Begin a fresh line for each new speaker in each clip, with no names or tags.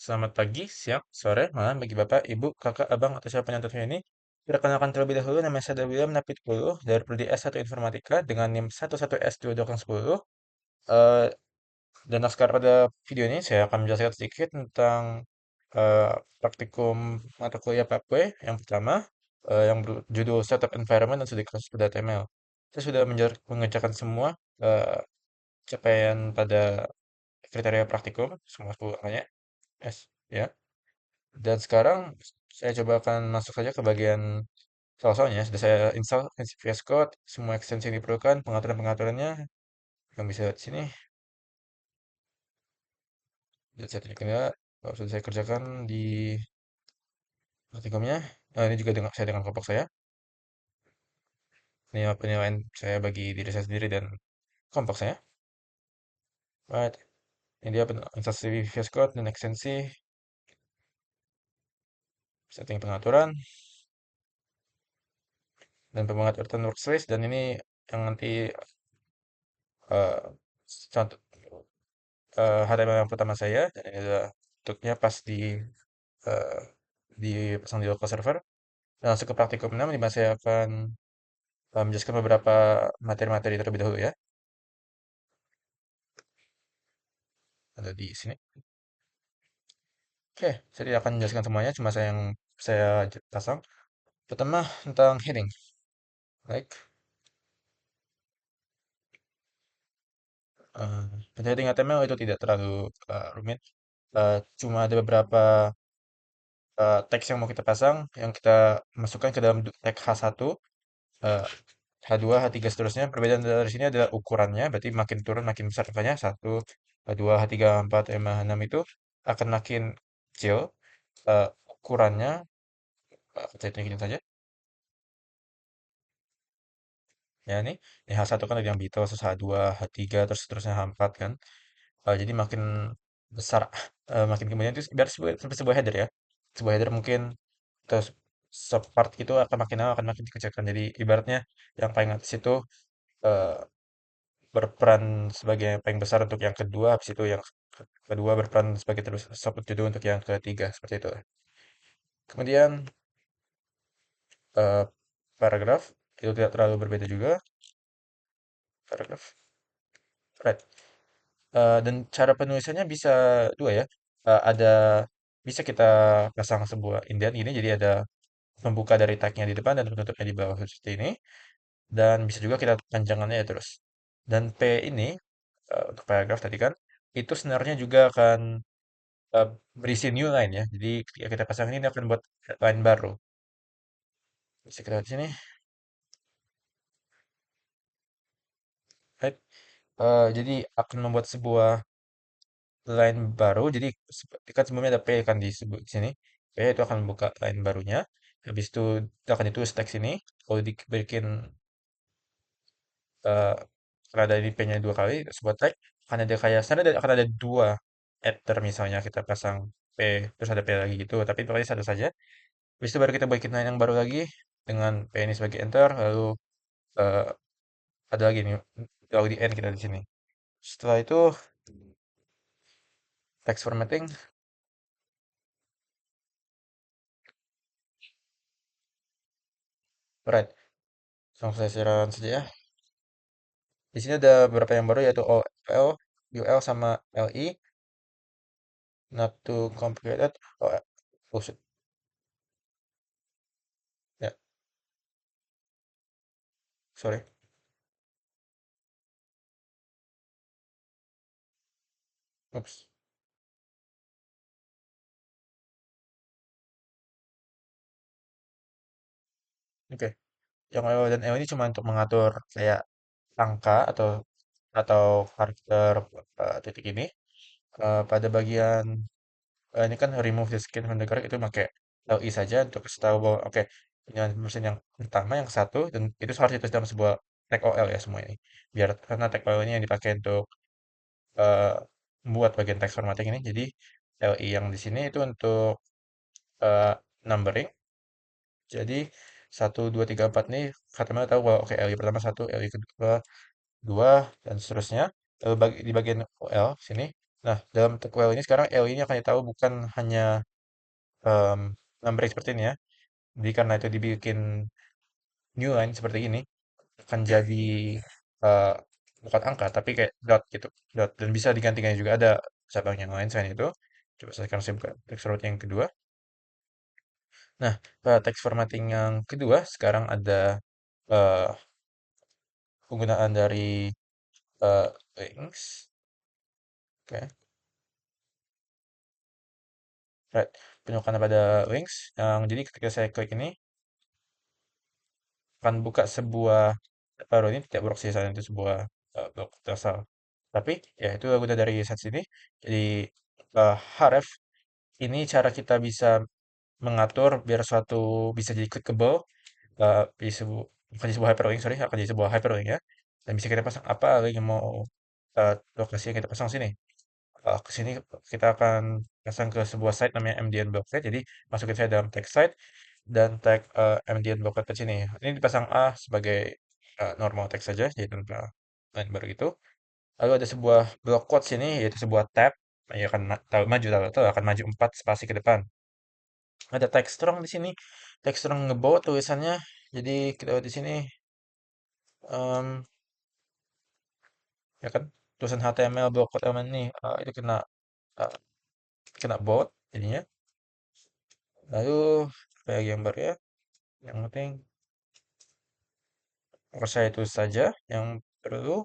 Selamat pagi, siang, sore, malam bagi Bapak, Ibu, Kakak, Abang, atau siapa yang nonton ini. Perkenalkan terlebih dahulu, nama saya William Napitpulu dari Prodi S1 Informatika dengan NIM 11S2210. Eh, dan sekarang pada video ini saya akan menjelaskan sedikit tentang eh, praktikum mata kuliah Papwe yang pertama, yang berjudul Setup Environment dan Studi Kasus pada HTML. Saya sudah mengerjakan semua eh, capaian pada kriteria praktikum, semua 10 angkanya, ya. Dan sekarang saya coba akan masuk saja ke bagian soal-soalnya. Sudah saya install VS Code, semua ekstensi yang diperlukan, pengaturan-pengaturannya yang bisa lihat di sini. Dan saya tunjukkan ya, sudah saya kerjakan di praktikumnya. Ini juga dengan saya dengan kelompok saya. Ini penilaian saya bagi diri saya sendiri dan kelompok saya. Right. Ini dia installasi VS Code dan ekstensi, setting pengaturan, dan pengaturan workspace. Dan ini yang nanti uh, contoh HTML yang pertama saya. Dan ini adalah bentuknya pas eh, dipasang di local server. Dan langsung ke praktikum 6, di mana saya akan menjelaskan beberapa materi-materi terlebih dahulu ya. Ada di sini. Oke, saya tidak akan menjelaskan semuanya, cuma saya pasang. Pertama tentang heading. Baik, heading HTML itu tidak terlalu rumit. Cuma ada beberapa teks yang mau kita pasang, yang kita masukkan ke dalam tag H1, eh, H2, H3 seterusnya. Perbedaan dari sini adalah ukurannya, berarti makin turun makin besar angkanya. 1, H2, H3, H4, H5, H6 itu akan makin kecil ukurannya. Saya tunjukin saja. Ya ini H1 kan ada yang Beatles, terus H2, H3, terus seterusnya H4 kan. Jadi makin besar, makin kemudian itu biar seperti sebuah header ya. Sebuah header mungkin terus subpart itu akan makin lama akan makin dikecilkan. Jadi ibaratnya yang paling atas itu eh, berperan sebagai yang paling besar untuk yang kedua, habis itu yang kedua berperan sebagai terus subjudul untuk yang ketiga, seperti itu. Kemudian eh, paragraf itu tidak terlalu berbeda juga. Paragraf, right. Dan cara penulisannya bisa dua ya. Ada bisa kita pasang sebuah indent ini, jadi ada pembuka dari tagnya di depan dan penutupnya di bawah seperti ini. Dan bisa juga kita panjangannya ya terus. Dan P ini untuk paragraf tadi kan itu sebenarnya juga akan eh, berisi new line ya. Jadi ketika kita pasang ini akan buat line baru. Bisa kita lihat di sini. Right. Jadi akan membuat sebuah line baru. Jadi kan sebelumnya ada P kan disebut di sini. P itu akan membuka line barunya. Habis itu akan ditulis teks ini. Kalau dibikin eh karena ada ini P-nya dua kali sebuah tag, akan ada kayak sana akan ada dua enter misalnya kita pasang P terus ada P lagi gitu. Tapi pokoknya satu saja. Habis itu baru kita bikin line yang baru lagi dengan P ini sebagai enter. Lalu eh, ada lagi nih. Lalu di end kita di sini. Setelah itu text formatting. Right. Langsung saya siram saja ya. Di sini ada beberapa yang baru yaitu OL, UL sama LI, not too complicated. Oh, shit. Ya, sorry. Oops. Oke. Yang LO dan LO ini cuma untuk mengatur kayak angka atau karakter titik ini. Pada bagian ini kan remove the skin from the graph itu pakai LI saja untuk kasih tahu bahwa oke, dengan mesin yang pertama yang satu dan itu harus ditulis dalam sebuah tag OL ya semua ini. Biar karena tag OL ini yang dipakai untuk eh, membuat bagian teks formatting ini. Jadi LI yang di sini itu untuk eh, numbering. Jadi 1, 2, 3, 4 nih HTML tahu bahwa oke LI pertama satu, LI kedua dua, dan seterusnya. Lalu di bagian OL sini Nah, dalam tag while ini sekarang L ini akan ditahu bukan hanya em, numbering seperti ini ya. Jadi karena itu dibikin new line seperti ini, akan jadi eh, bukan angka tapi kayak dot gitu. Dot dan bisa digantikan juga ada cabang yang lain selain itu. Coba sekarang saya buka text formatting yang kedua. Nah, text formatting yang kedua sekarang ada eh, penggunaan dari links. Oke, right. Penyokokan pada links yang jadi ketika saya klik ini akan buka sebuah baru ini tidak proxy saja itu sebuah blok asal. Tapi ya itu guna dari set sini. Jadi href ini cara kita bisa mengatur biar suatu bisa jadi clickable di sebuah bukan di sebuah hyperlink sorry akan jadi sebuah hyperlink ya dan bisa kita pasang apa link yang mau lokasi yang kita pasang sini. Ke sini kita akan pasang ke sebuah site namanya MDN Blocklet. Jadi masukin saya dalam tag site dan tag MDN Blocklet ke sini. Ini dipasang A sebagai normal text saja, jadi tanpa line baru itu. Lalu ada sebuah block quote sini, yaitu sebuah tab. Ya akan tahu akan maju 4 spasi ke depan. Ada tag strong di sini. Tag strong ngebawa tulisannya. Jadi kita lihat di sini, em, ya kan tulisan HTML block quote element ini itu kena eh, kena baut jadinya. Lalu kayak gambar ya, yang penting rasa itu saja yang perlu.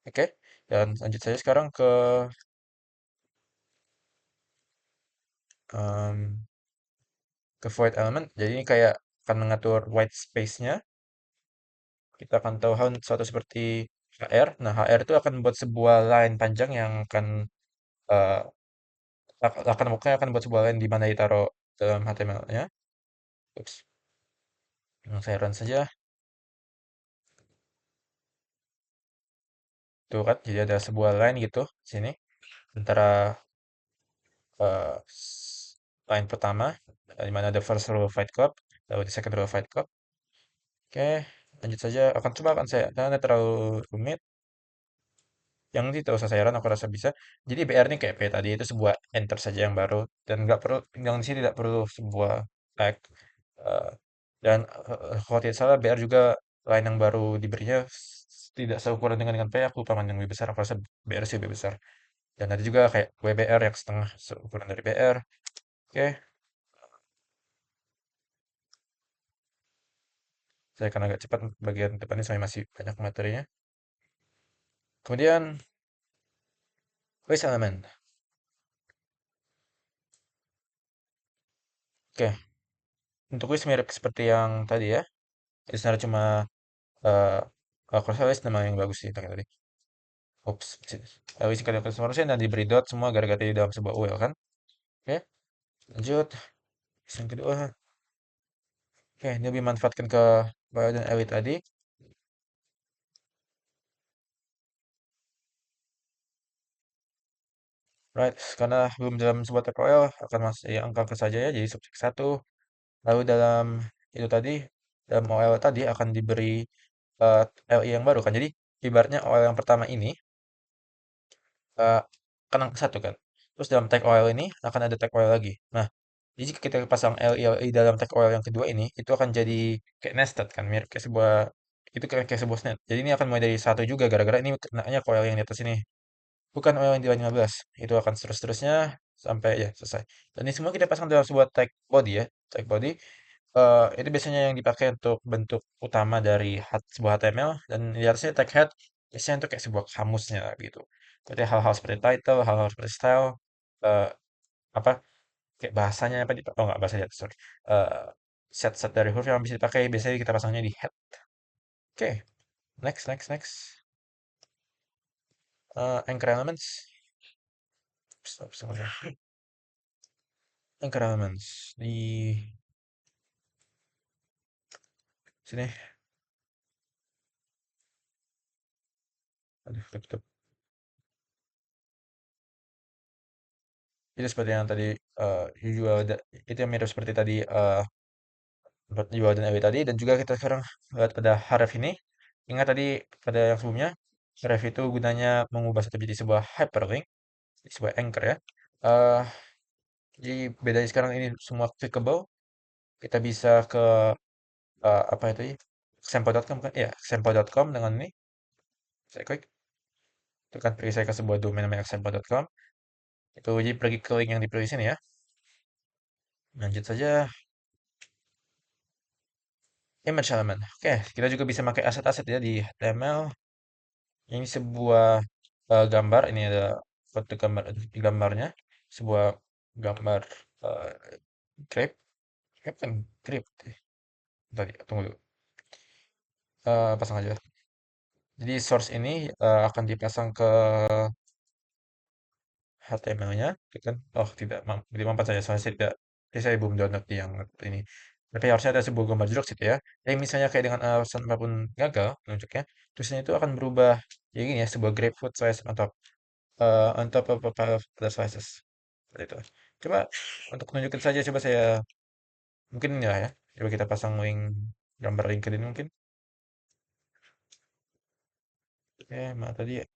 Oke, dan lanjut saja sekarang em, ke void element. Jadi ini kayak akan mengatur white space-nya. Kita akan tahu hal suatu seperti HR. Nah, HR itu akan membuat sebuah line panjang yang akan eh, akan buat sebuah line di mana ditaruh dalam HTML-nya. Ups, yang saya run saja. Tuh kan, jadi ada sebuah line gitu di sini antara line pertama di mana ada first row Fight Club, lalu di second row Fight Club. Oke, lanjut saja. Akan saya karena terlalu rumit. Yang itu tidak usah saya run, aku rasa bisa. Jadi BR ini kayak tadi itu sebuah enter saja yang baru dan nggak perlu yang di sini tidak perlu sebuah tag. Eh, dan kalau tidak salah BR juga line yang baru diberinya tidak seukuran dengan P. Aku lupa mana yang lebih besar. Aku rasa BR sih lebih besar. Dan ada juga kayak WBR yang setengah seukuran dari BR. Oke, saya akan agak cepat bagian depannya saya masih banyak materinya. Kemudian base element. Oke, untuk list mirip seperti yang tadi ya. Listener cuma eh kalau saya list nama yang bagus sih tadi. Oops. List singkat customer dan diberi dot semua gara-gara di dalam sebuah UL kan. Oke, lanjut. Yang kedua. Oke, ini lebih manfaatkan ke bio dan elite tadi. Right, karena belum dalam sebuah tutorial akan masih angka ke saja ya, jadi subjek satu. Lalu dalam itu tadi, dalam OL tadi akan diberi eh, LI yang baru kan. Jadi ibaratnya OL yang pertama ini eh, kan angka satu kan. Terus dalam tag OL ini akan ada tag OL lagi. Nah, jadi jika kita pasang LI dalam tag OL yang kedua ini, itu akan jadi kayak nested kan, mirip kayak sebuah itu kayak sebuah net. Jadi ini akan mulai dari satu juga gara-gara ini kenanya ke OL yang di atas ini. Bukan OL yang di bawah 15. Itu akan seterusnya sampai ya selesai. Dan ini semua kita pasang dalam sebuah tag body ya. Tag body itu biasanya yang dipakai untuk bentuk utama dari sebuah HTML dan di atasnya tag head biasanya untuk kayak sebuah kamusnya gitu. Berarti hal-hal seperti title, hal-hal seperti style, eh, apa kayak bahasanya apa oh nggak bahasa sorry. Eh, set-set dari huruf yang bisa dipakai biasanya kita pasangnya di head. Oke, next. Anchor elements. Stop. Anchor elements di sini. Aduh, laptop. Itu seperti yang tadi jual itu yang mirip seperti tadi jual dan ewi tadi dan juga kita sekarang lihat pada href ini. Ingat tadi pada yang sebelumnya href itu gunanya mengubah satu jadi sebuah hyperlink. sebuah anchor ya. Eh, jadi bedanya sekarang ini semua clickable. Kita bisa ke apa itu ya? Example.com kan? Ya, example.com dengan ini. Saya klik, tekan pergi saya ke sebuah domain namanya example.com. Itu jadi pergi ke link yang dipilih sini ya. Lanjut saja, image element. Oke, kita juga bisa pakai aset-aset ya di HTML. Ini sebuah gambar, ini ada foto gambar gambarnya, sebuah gambar uh, grep, grep kan grep tadi, tunggu dulu. Pasang aja. Jadi source ini akan dipasang ke HTML-nya, gitu kan? Oh tidak, tidak mampat saya, soalnya saya belum download yang ini. Tapi harusnya ada sebuah gambar jeruk situ ya. Tapi misalnya kayak dengan alasan apapun gagal menunjuknya, tulisannya itu akan berubah. Jadi gini ya, sebuah grapefruit slice on top of other slices. Seperti itu. Coba untuk tunjukin saja, coba saya mungkin ya. Coba kita pasang link gambar LinkedIn mungkin. Mana tadi ya?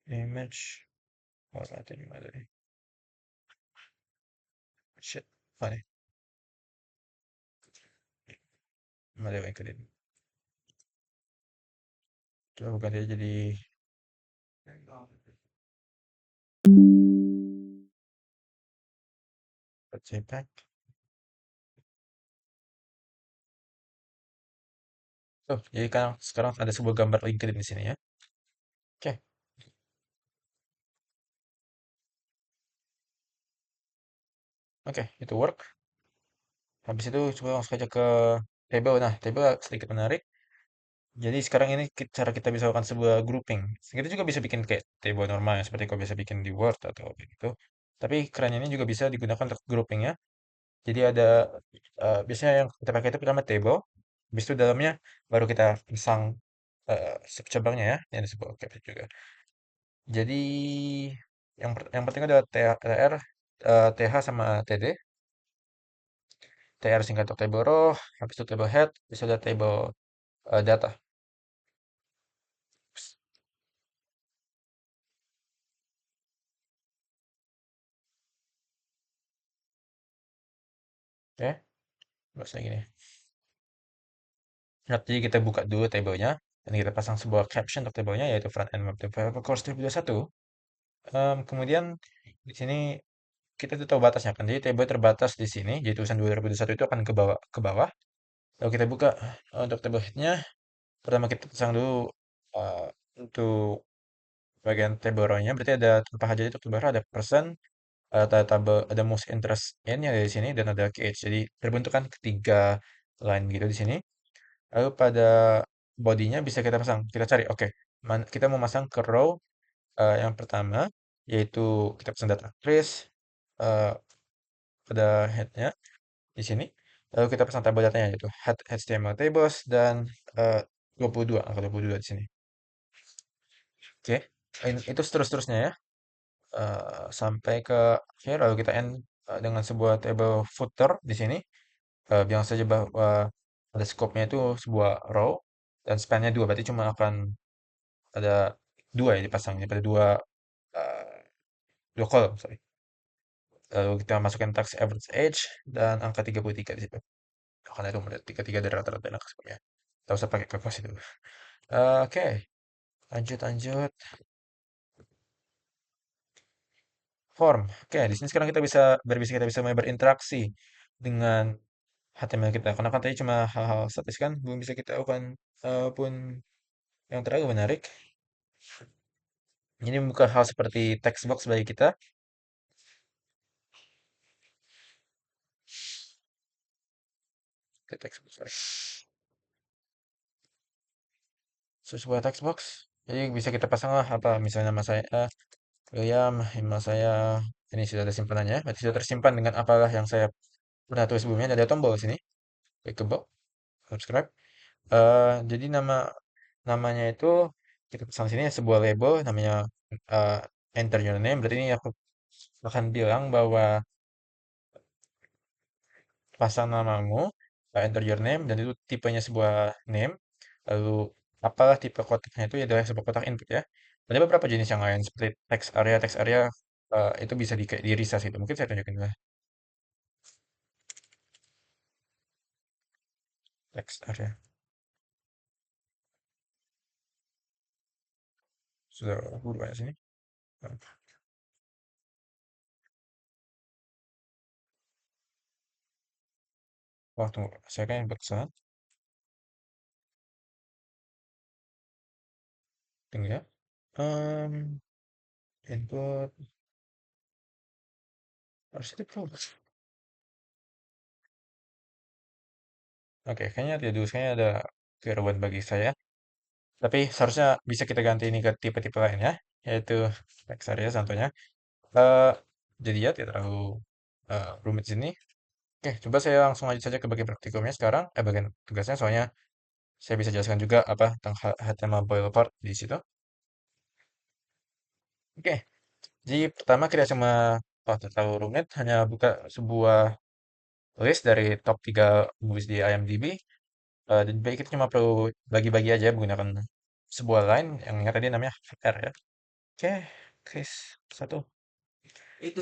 Image. Oh, tadi mana tadi? Shit. Mana? Mana LinkedIn? Coba bukan dia jadi JPEG. Tuh, jadi kan sekarang ada sebuah gambar LinkedIn di sini ya. Oke, oke, itu work. Habis itu coba langsung aja ke table. Nah, table sedikit menarik. Jadi sekarang ini cara kita bisa lakukan sebuah grouping. Kita juga bisa bikin kayak table normal ya, seperti kalau biasa bikin di Word atau kayak gitu. Tapi kerennya ini juga bisa digunakan untuk grouping ya. Jadi ada biasanya yang kita pakai itu pertama table. Habis itu dalamnya baru kita pasang cabangnya ya. Ini ada sebuah caption juga. Jadi yang penting adalah TR, TH sama TD. TR singkat untuk table row, habis itu table head, bisa ada table data. Oke, bahasa gini. Nah, jadi kita buka dulu tablenya, dan kita pasang sebuah caption untuk tablenya, yaitu front end web developer course 2021. Kemudian di sini kita tuh tahu batasnya kan, jadi table terbatas di sini, jadi tulisan 2021 itu akan ke bawah. Lalu kita buka untuk table headnya, pertama kita pasang dulu untuk bagian table row-nya, berarti ada tanpa aja itu table row, ada persen, ada tabel, ada most interest in yang ada di sini, dan ada KH. Jadi terbentuk kan ketiga line gitu di sini. Lalu pada bodinya bisa kita pasang, kita cari, oke, kita mau masang ke row yang pertama, yaitu kita pasang data trace eh, pada headnya di sini. Lalu kita pasang tabel datanya yaitu head HTML tables dan eh, 22, angka 22 di sini. Oke, itu seterusnya ya. Sampai ke akhir lalu kita end dengan sebuah table footer di sini. Bilang saja bahwa ada scope-nya itu sebuah row dan span-nya 2, berarti cuma akan ada dua ya dipasang daripada eh, dua kolom, sorry. Lalu kita masukkan tax average age dan angka 33 di situ. Karena itu tiga 33 dari rata-rata anak scope-nya. Tidak usah pakai kalkulasi dulu. Oke, lanjut lanjut. Form. Oke, di sini sekarang kita bisa mulai berinteraksi dengan HTML kita. Karena kan tadi cuma hal-hal statis kan, belum bisa kita lakukan pun yang terlalu menarik. Ini bukan hal seperti text box bagi kita. Ke text box, sorry. Sesuai text box. Jadi bisa kita pasang lah apa misalnya nama saya William, email saya ini sudah ada simpanannya. Berarti sudah tersimpan dengan apalah yang saya pernah tulis sebelumnya. Ada tombol di sini. Klik ke box, subscribe. Jadi namanya itu kita pasang sini sebuah label namanya eh, enter your name. Berarti ini aku akan bilang bahwa pasang namamu, enter your name, dan itu tipenya sebuah name, lalu apalah tipe kotaknya itu ya adalah sebuah kotak input ya. Ada beberapa jenis yang lain seperti text area itu bisa di resize itu. Mungkin saya tunjukin dulu ya. Text area. Sudah berubah sini. Wah, tunggu. Saya kan input kesana. Tunggu ya. Input harus itu pro. Oke, kayaknya tidak dulu kayaknya ada keruan bagi saya. Tapi seharusnya bisa kita ganti ini ke tipe-tipe lain ya, yaitu text area contohnya. Eh jadi ya tidak terlalu rumit di sini. Oke, coba saya langsung lanjut saja ke bagian praktikumnya sekarang. Bagian tugasnya soalnya saya bisa jelaskan juga apa tentang HTML boilerplate di situ. Oke, jadi pertama kita cuma tidak terlalu rumit, hanya buka sebuah list dari top 3 movies di IMDb. Dan baik kita cuma perlu bagi-bagi aja menggunakan sebuah line yang ingat tadi namanya R ya. Oke, case satu.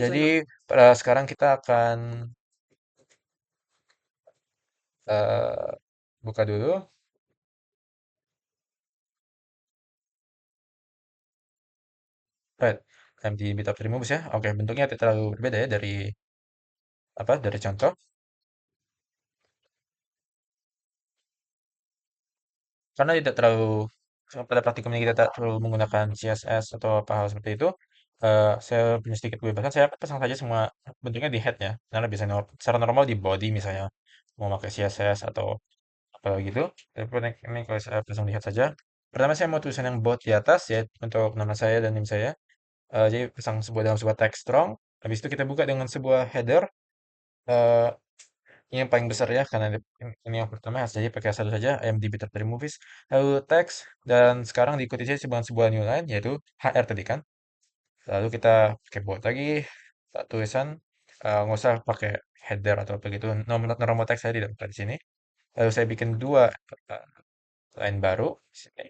Jadi sekarang kita akan eh, buka dulu. Right. MD Bit of Removes ya. Oke, bentuknya tidak terlalu berbeda ya dari apa? Dari contoh. Karena tidak terlalu pada praktikumnya kita tak terlalu menggunakan CSS atau apa hal seperti itu. Saya punya sedikit kebebasan. Saya pasang saja semua bentuknya di head ya. Karena biasanya secara normal di body misalnya mau pakai CSS atau apa gitu. Tapi ini kalau saya pasang di head saja. Pertama saya mau tulisan yang bold di atas ya untuk nama saya dan nim saya. Jadi pasang sebuah dalam sebuah teks strong. Habis itu kita buka dengan sebuah header. eh, ini yang paling besar ya, karena ini yang pertama jadi pakai satu saja, IMDb Top 3 Movies. Lalu teks, dan sekarang diikuti saja dengan sebuah new line, yaitu HR tadi kan. Lalu kita pakai buat lagi, tulisan, nggak usah pakai header atau apa gitu, normal teks saya tidak pakai di sini. Lalu saya bikin dua uh, line baru, di sini.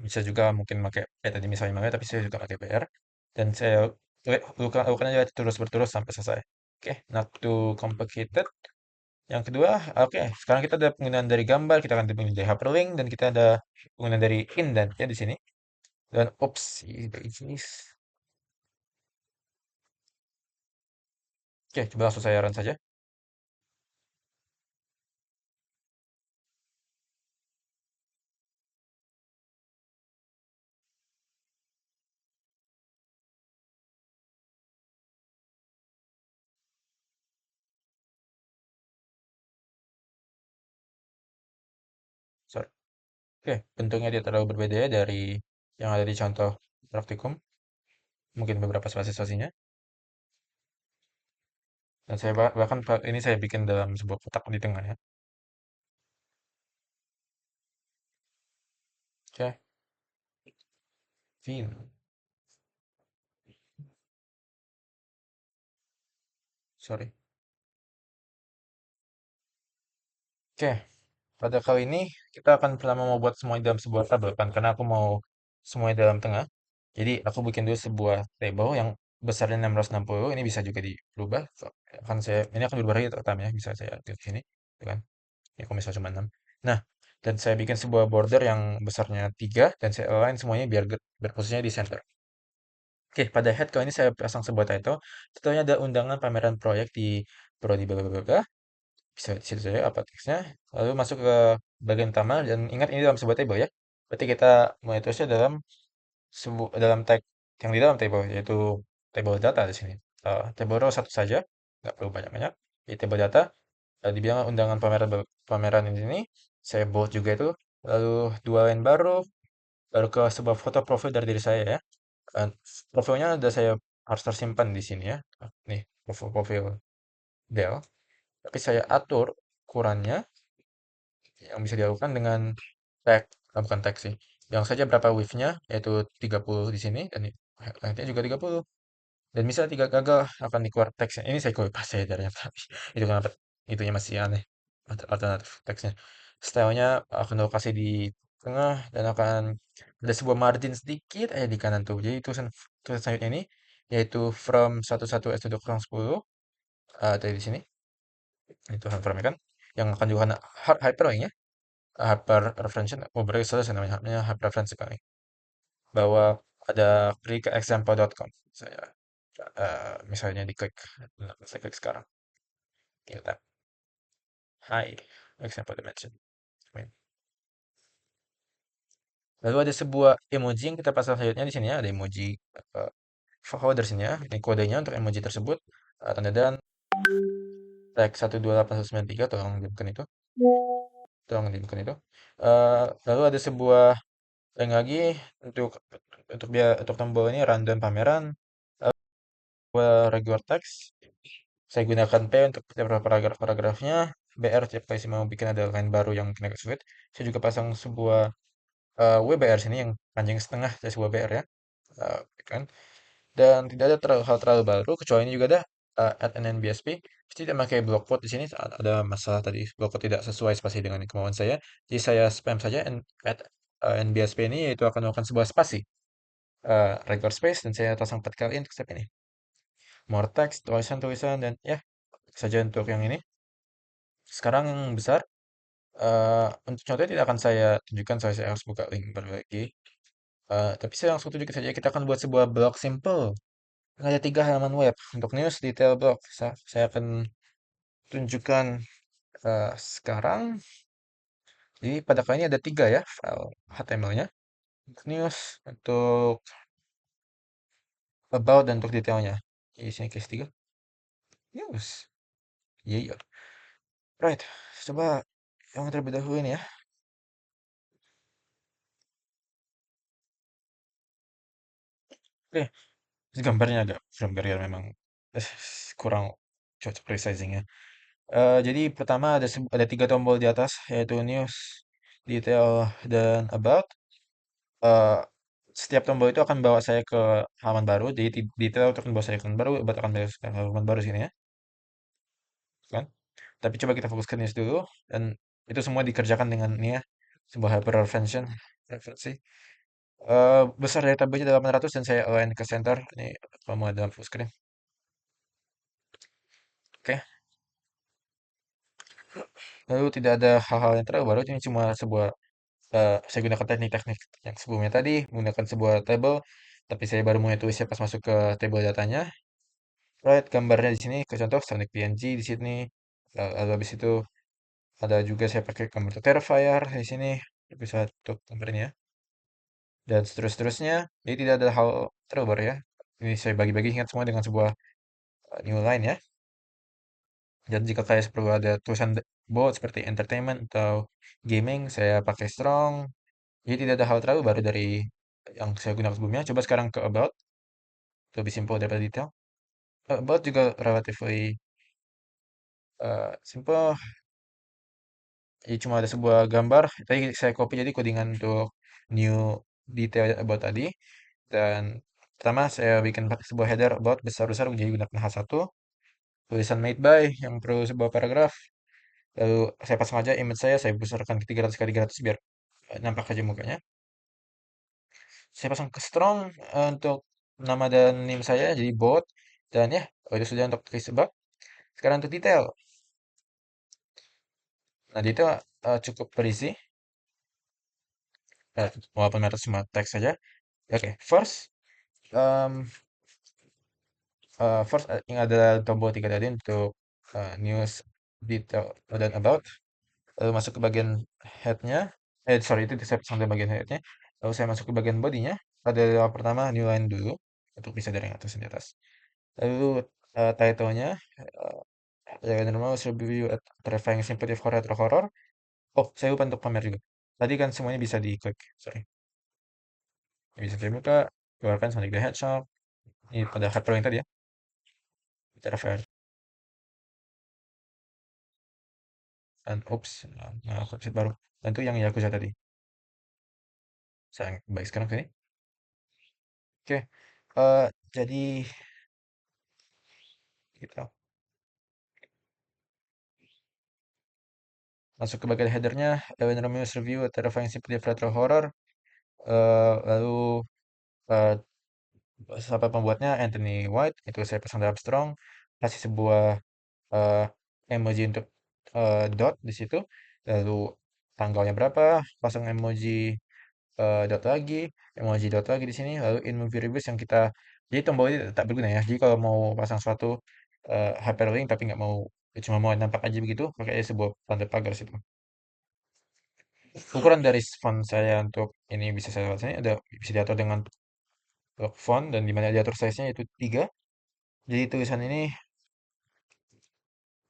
Bisa juga mungkin pakai tadi misalnya pakai, tapi saya juga pakai PR. Dan saya lakukan aja terus berterus sampai selesai. Oke, not too complicated. Yang kedua, oke, sekarang kita ada penggunaan dari gambar, kita akan penggunaan dari hyperlink, dan kita ada penggunaan dari indent ya di sini. Dan ops, ini, oke, coba langsung saya run saja. Sorry. Oke, bentuknya dia terlalu berbeda ya dari yang ada di contoh praktikum. Mungkin beberapa spasies-spasinya. Dan saya bahkan ini saya bikin dalam sebuah kotak di tengah ya. Oke, fin, sorry. Oke, pada kali ini kita akan pertama mau buat semuanya dalam sebuah tabel kan, karena aku mau semuanya dalam tengah. Jadi aku bikin dulu sebuah table yang besarnya 660. Ini bisa juga dirubah. Akan saya ini akan berubah lagi terutama ya, bisa saya klik sini, gitu kan. Ya kalau misalnya cuma 6. Nah, dan saya bikin sebuah border yang besarnya 3 dan saya align semuanya biar biar posisinya di center. Oke, pada head kali ini saya pasang sebuah title. Titelnya ada undangan pameran proyek di Prodi bla bla bla bla. Bisa di situ saja apa teksnya. Lalu masuk ke bagian utama dan ingat ini dalam sebuah table ya. Berarti kita mulai tulisnya dalam dalam tag yang di dalam table yaitu table data di sini. Table row satu saja, nggak perlu banyak-banyak. Di table data dibilang undangan pameran pameran ini saya bold juga itu. Lalu dua line baru ke sebuah foto profil dari diri saya ya. Eh, Profilnya ada saya harus tersimpan di sini ya. Nih profil Dell. Tapi saya atur ukurannya yang bisa dilakukan dengan tag, bukan tag sih. Yang saja berapa width-nya, yaitu 30 di sini, dan length-nya juga 30. Dan misalnya tiga gagal akan dikeluar teksnya. Ini saya copy paste headernya, tapi itu kenapa itunya masih aneh. Alternatif teksnya. Stylenya akan lokasi di tengah, dan akan ada sebuah margin sedikit aja di kanan tuh. Jadi tulisan selanjutnya ini yaitu from 11 S2 kurang 10, tadi di sini itu from kan yang akan juga kena hyperlink ya, hyperreference. Oh berarti salah sih namanya hyperreference kali. Bahwa ada pergi ke example.com. Saya misalnya saya klik sekarang. Kita hi example dimension. Lalu ada sebuah emoji yang kita pasang selanjutnya di sini ya, ada emoji uh, folder sini ya. Ini kodenya untuk emoji tersebut. Tanda dan tag 128193, tolong dibuka itu. Tolong dibuka itu. Lalu ada sebuah link lagi untuk untuk tombol ini random pameran. Regular text. Saya gunakan P untuk setiap paragrafnya. BR setiap kali saya mau bikin ada line baru yang mungkin agak sulit. Saya juga pasang sebuah WBR sini yang panjang setengah dari sebuah BR ya. Kan? Dan tidak ada hal terlalu baru kecuali ini juga ada add an NBSP. Pasti tidak pakai block quote di sini saat ada masalah tadi block quote tidak sesuai spasi dengan kemauan saya. Jadi saya spam saja add NBSP ini yaitu akan melakukan sebuah spasi regular space dan saya pasang 4 kali untuk step ini. More text, tulisan-tulisan dan ya saja untuk yang ini. Sekarang yang besar untuk contohnya tidak akan saya tunjukkan, saya harus buka link baru lagi. Tapi saya langsung tunjukkan saja kita akan buat sebuah blog simple. Ada 3 halaman web untuk news detail blog. Saya akan tunjukkan sekarang. Jadi pada kali ini ada 3 ya file HTML-nya. Untuk news, untuk about, dan untuk detailnya. Jadi sini case 3. News. Iya, iya. Right. Coba yang terlebih dahulu ini ya. Oke. Terus gambarnya agak gambar ya memang eh, kurang cocok resizing ya. Jadi pertama ada 3 tombol di atas yaitu news, detail, dan about. eh, Setiap tombol itu akan bawa saya ke halaman baru. Jadi detail itu akan bawa saya ke halaman baru, about akan bawa saya ke halaman baru sini ya, kan? Tapi coba kita fokus ke news dulu dan itu semua dikerjakan dengan ini ya, sebuah hyperreference referensi. Besar dari tabelnya 800 dan saya align ke center. Ini kamu ada dalam full screen. Oke. Lalu tidak ada hal-hal yang terlalu baru. Ini cuma sebuah saya gunakan teknik-teknik yang sebelumnya tadi menggunakan sebuah table, tapi saya baru mulai tulisnya pas masuk ke table datanya. Right, gambarnya di sini ke contoh Sonic PNG di sini. Lalu habis itu ada juga saya pakai gambar Terrifier di sini. Bisa untuk gambar ini ya. Dan seterusnya. Jadi tidak ada hal terlalu baru ya. Ini saya bagi-bagi ingat semua dengan sebuah new line ya. Dan jika kayak perlu ada tulisan bold seperti entertainment atau gaming, saya pakai strong. Jadi tidak ada hal terlalu baru dari yang saya gunakan sebelumnya. Coba sekarang ke about, lebih simple daripada detail. About juga relatively simple. Jadi cuma ada sebuah gambar. Tadi saya copy jadi codingan untuk new detail about tadi. Dan pertama saya bikin sebuah header about besar-besar jadi gunakan H1. Tulisan made by yang perlu sebuah paragraf. Lalu saya pasang aja image saya besarkan ke 300 kali 300 biar nampak aja mukanya. Saya pasang ke strong untuk nama dan name saya jadi bot, dan ya itu sudah untuk tulis sebab. Sekarang untuk detail. Nah detail cukup berisi, walaupun metode cuma teks saja. Oke, um, first yang ada tombol 3 tadi untuk news, detail, dan about. Lalu masuk ke bagian headnya. Sorry, itu saya pasang di bagian headnya. Lalu saya masuk ke bagian bodinya. Ada yang pertama new line dulu untuk bisa dari yang atas dan di atas. Lalu title-nya normal review at terrifying sympathy of horror atau horror. Oh, saya lupa untuk pamer juga. Tadi kan semuanya bisa diklik, sorry. Bisa saya buka, keluarkan Sonic the Hedgehog. Ini pada hyperlink tadi ya, Terrifier. Dan oops, website baru. Dan itu yang Yakuza tadi. Saya baik sekarang sini. Oke, jadi gitu. Masuk ke bagian headernya, Evan Romeo's Review, Terrifying Simply Retro Horror. Lalu eh, siapa pembuatnya Anthony White, itu saya pasang dalam strong. Kasih sebuah eh, emoji untuk dot di situ. Lalu tanggalnya berapa, pasang emoji dot lagi, emoji dot lagi di sini. Lalu in movie reviews yang kita, jadi tombol ini tak berguna ya. Jadi kalau mau pasang suatu hyperlink tapi nggak mau, cuma mau nampak aja begitu, pakai sebuah tanda pagar situ. Ukuran dari font saya untuk ini bisa saya lewat sini, ada bisa diatur dengan font dan dimana diatur size-nya itu 3. Jadi tulisan ini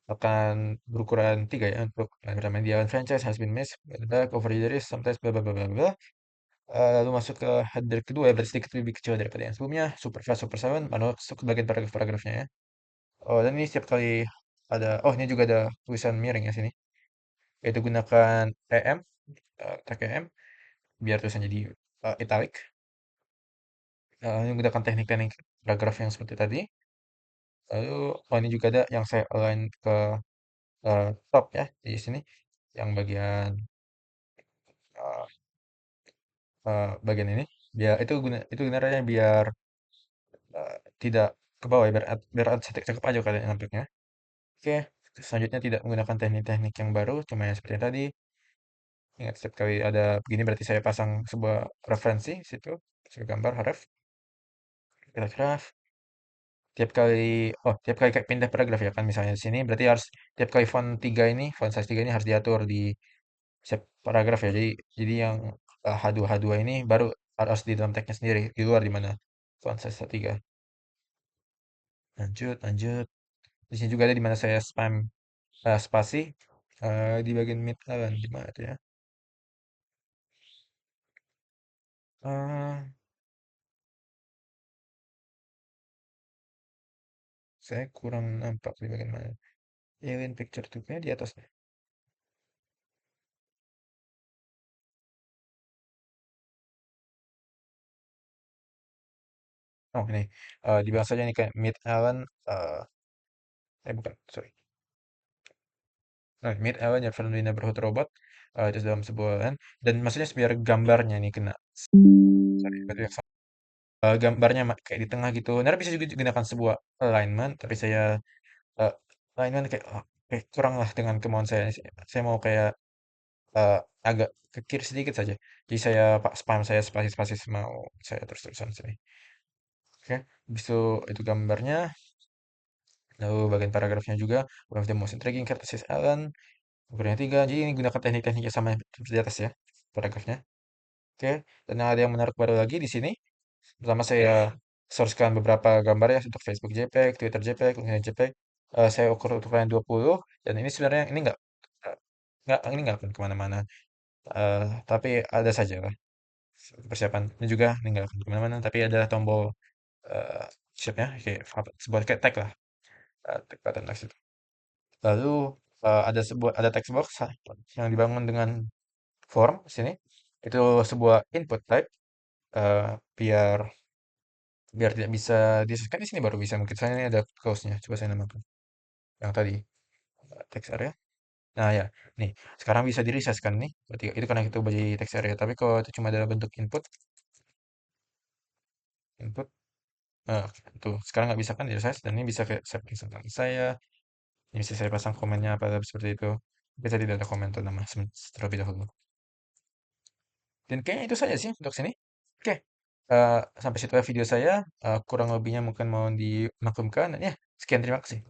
akan berukuran 3 ya untuk median franchise has been missed, bla bla bla, cover leaders sometimes bla bla bla bla bla. Lalu masuk ke header kedua ya, berarti sedikit lebih kecil daripada yang sebelumnya. Super fast, super seven, masuk ke bagian paragraf-paragrafnya ya. Oh, dan ini setiap kali ada, oh ini juga ada tulisan miring ya sini. Yaitu gunakan EM, tag EM, biar tulisannya jadi italic. Ini menggunakan teknik-teknik paragraf yang seperti tadi. Lalu, oh ini juga ada yang saya align ke top ya, di sini. Yang bagian ini. Biar itu gunanya biar tidak ke bawah ya, biar cakep aja kalian nampaknya. Oke, selanjutnya tidak menggunakan teknik-teknik yang baru, cuma yang seperti yang tadi. Ingat, setiap kali ada begini berarti saya pasang sebuah referensi situ, sebuah gambar, href, paragraf. Tiap kali kayak pindah paragraf ya kan, misalnya di sini, berarti harus tiap kali font size 3 ini harus diatur di setiap paragraf ya. Jadi yang H2 ini baru harus di dalam tagnya sendiri, di luar di mana font size 3. Lanjut, lanjut. Di sini juga ada di mana saya spam spasi di bagian mid kan di mana tuh ya? Eh, saya kurang nampak di bagian mana. Alien picture tuh di atas deh. Oh ini di bawah saja nih kayak Mid Allen bukan sorry. Nah, Mid Allen ya friendly neighborhood robot itu dalam sebuah kan, dan maksudnya biar gambarnya nih kena sorry berarti yang salah. Gambarnya kayak di tengah gitu. Nah, bisa juga digunakan sebuah alignment, tapi saya eh, alignment kayak kayak kurang lah dengan kemauan saya. Saya mau kayak eh, agak ke kiri sedikit saja. Jadi saya pak spam saya spasi-spasi mau saya terus-terusan sini. Oke, habis itu gambarnya, lalu bagian paragrafnya juga, one of the most intriguing characters is Alan, ukurannya 3. Jadi ini gunakan teknik-teknik yang sama seperti di atas ya, paragrafnya. Oke, dan ada yang menarik baru lagi di sini. Pertama saya sourcekan beberapa gambar ya untuk Facebook JPEG, Twitter JPEG, LinkedIn JPEG. Saya ukur ukuran 20, dan ini sebenarnya eh, ini nggak akan kemana-mana. Tapi ada saja lah persiapan. Ini juga ini nggak akan kemana-mana, tapi ada tombol eh shape-nya kayak sebuah kayak tag lah, tag button text itu. Lalu ada text box yang dibangun dengan form di sini. Itu sebuah input type biar biar tidak bisa disesuaikan di sini baru bisa. Mungkin saya ini ada close-nya. Coba saya namakan yang tadi text area. Nah ya, nih sekarang bisa di resize kan nih. Berarti itu karena itu bagi text area. Tapi kalau itu cuma dalam bentuk input, tuh sekarang nggak bisa kan di resize, dan ini bisa kayak saya pasang tangan saya. Ini bisa saya pasang komennya apa seperti itu. Tapi saya tidak ada komen tuh nama terlebih dahulu. Dan kayaknya itu saja sih untuk sini. Oke, sampai situ ya video saya. Kurang lebihnya mungkin mau dimaklumkan. Dan ya, sekian terima kasih.